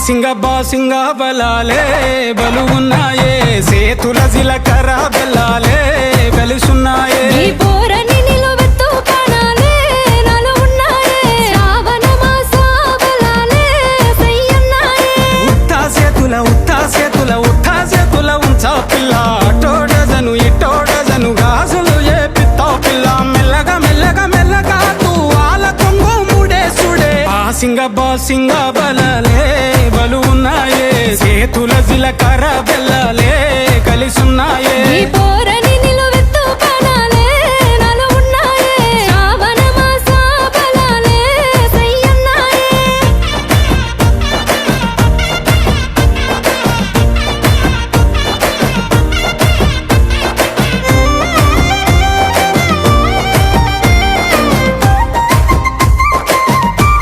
బాసింగ బలాలే బలు ఉన్నాయే సేతుల జిలకర బెల్లాలే కలిసున్నాయే ఉత్తా సేతుల ఉంచా పిల్ల అటోడజను ఇటోడజను గాజులు ఏ పిత్తావు పిల్ల మెల్లగా మెల్లగా మెల్లగా తూ వాళ్ళ కొంగు ముడేసుడే బాసింగ బలాలే బలు ఉన్నాయే సేతుల జిలకర బెల్లాలే కలిసున్నాయే